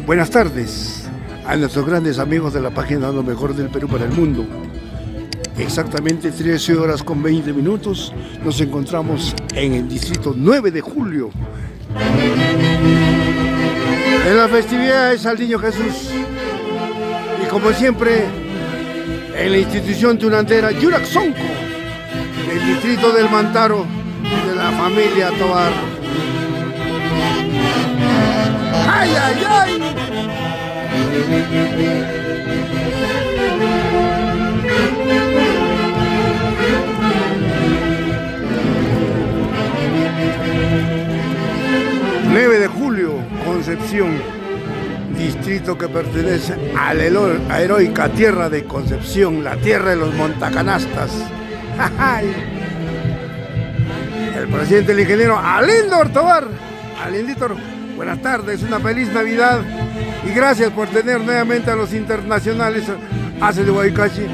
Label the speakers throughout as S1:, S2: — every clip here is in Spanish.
S1: Buenas tardes a nuestros grandes amigos de la página Lo Mejor del Perú para el Mundo. Exactamente 13 horas con 20 minutos nos encontramos en el distrito 9 de julio. En las festividades al Niño Jesús. Y como siempre, en la institución tunantera Yuraxonco, del distrito del Mantaro, de la familia Tobar. ¡Ay, ay, ay! 9 de julio, Concepción, distrito que pertenece a la heroica tierra de Concepción, la tierra de los montacanastas. El presidente, el ingeniero Alindor Tobar. Alindor, buenas tardes, una feliz Navidad y gracias por tener nuevamente a los internacionales ACE de Guaycachi,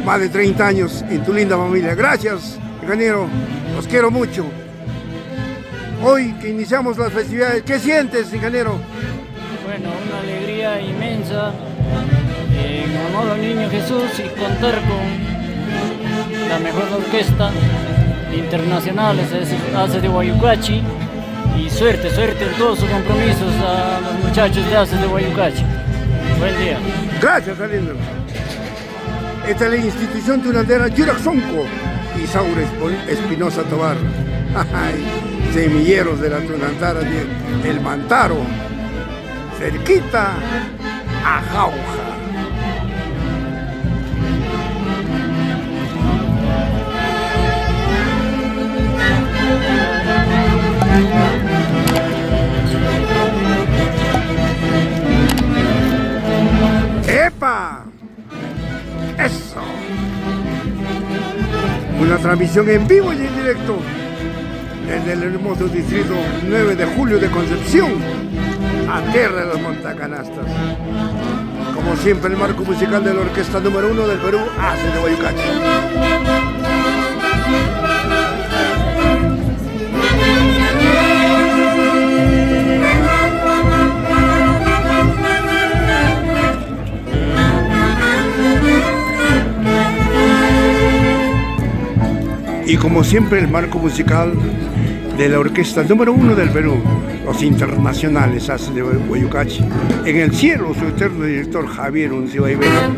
S1: más de 30 años en tu linda familia. Gracias, ingeniero, los quiero mucho. Hoy que iniciamos las festividades, ¿qué sientes, ingeniero?
S2: Bueno, una alegría inmensa en honor al Niño Jesús y contar con la mejor orquesta internacional, ACE de Guayucachi, y suerte en todos sus compromisos a los muchachos de ACE de Guayucachi. Buen día.
S1: Gracias, Alindo. Esta es la institución tunantera Yuraxonco y Saúl Espinosa Tobar. Semilleros de la tunantara de El Mantaro, cerquita a Jauja. ¡Epa! ¡Eso! Una transmisión en vivo y en directo desde el hermoso distrito 9 de julio de Concepción, a tierra de los montacanastas. Como siempre, el marco musical de la orquesta número 1 del Perú, ACE de Guayucachi. Y como siempre, el marco musical de la orquesta número 1 del Perú, los internacionales ACE de Guayucachi. En el cielo, su eterno director Javier Uncibay Vela.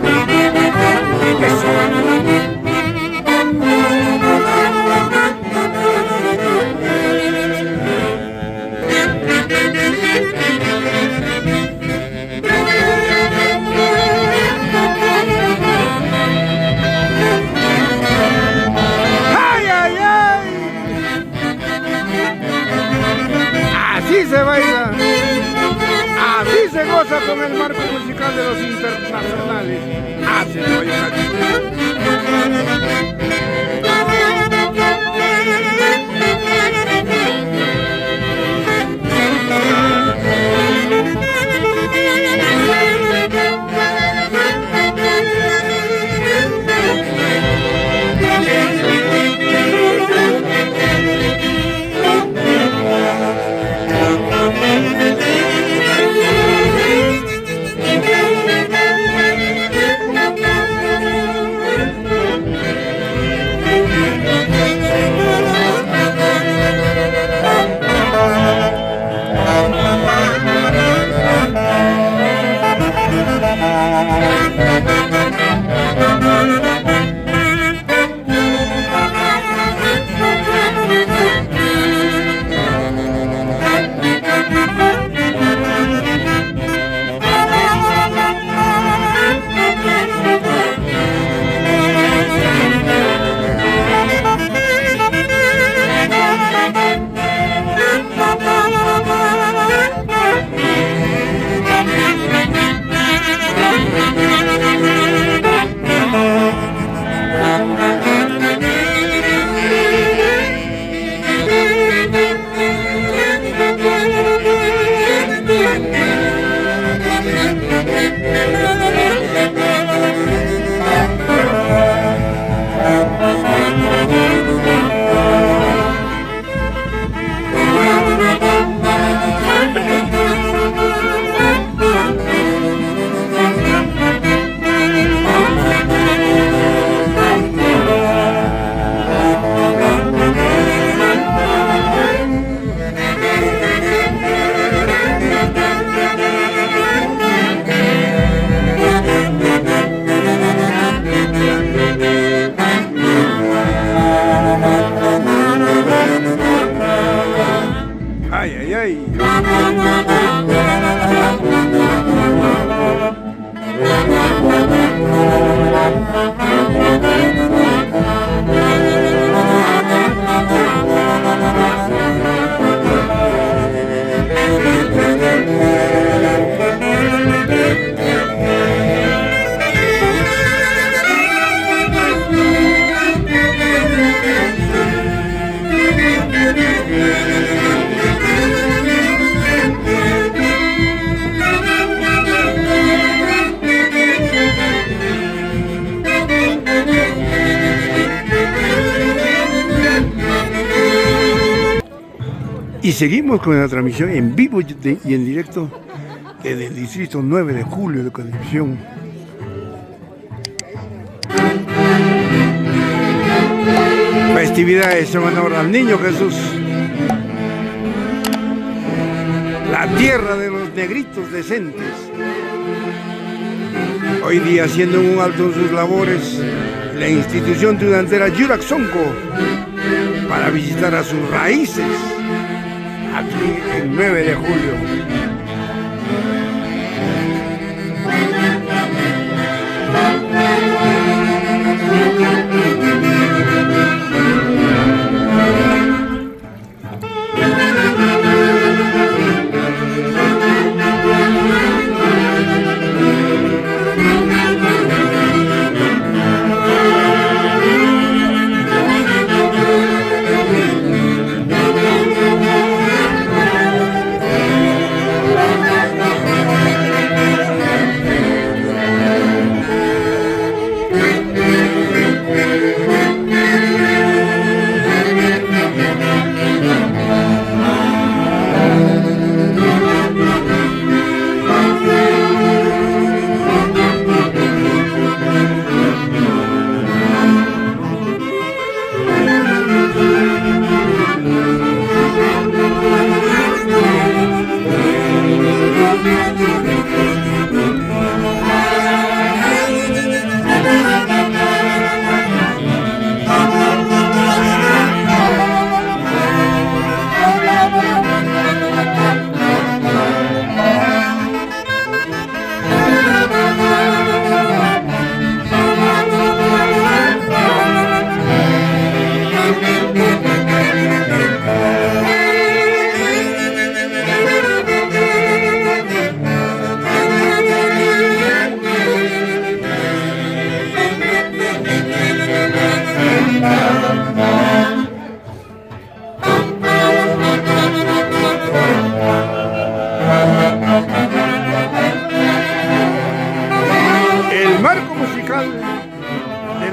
S1: Así se baila, así se goza con el marco musical de los internacionales. ACE de Guayucachi. Y seguimos con la transmisión en vivo y en directo desde el distrito 9 de julio de Concepción. Festividades en honor al Niño Jesús, la tierra de los negritos decentes. Hoy día, haciendo un alto en sus labores, la institución estudiantera Yurak Sonco para visitar a sus raíces aquí el 9 de julio.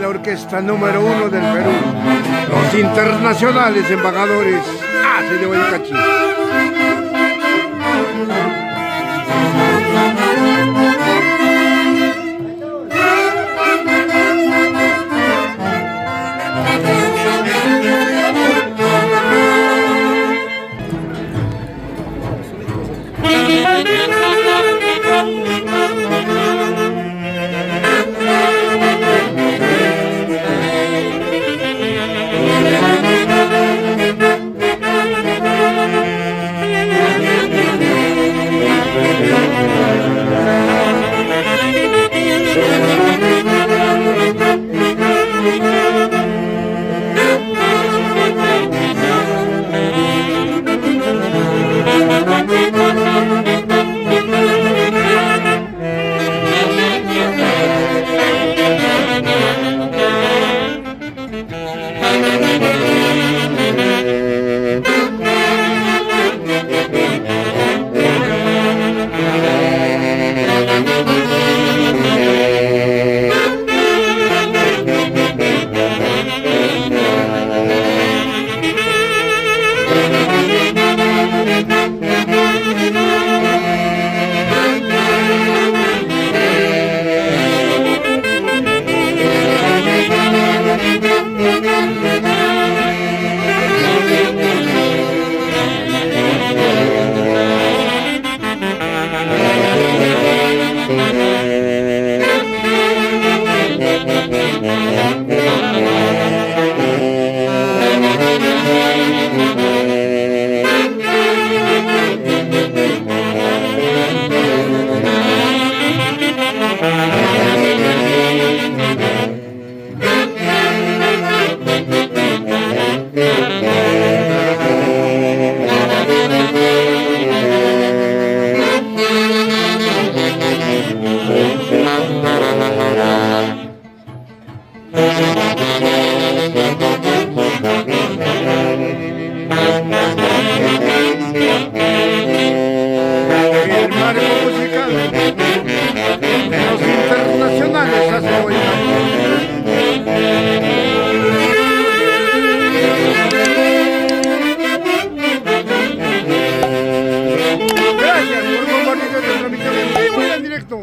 S1: Orquesta número 1 del Perú, los internacionales embajadores ACE de Guaycachi.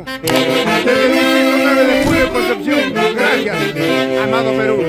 S1: Desde el distrito 9 de Julio, Concepción. Gracias, amado Perú.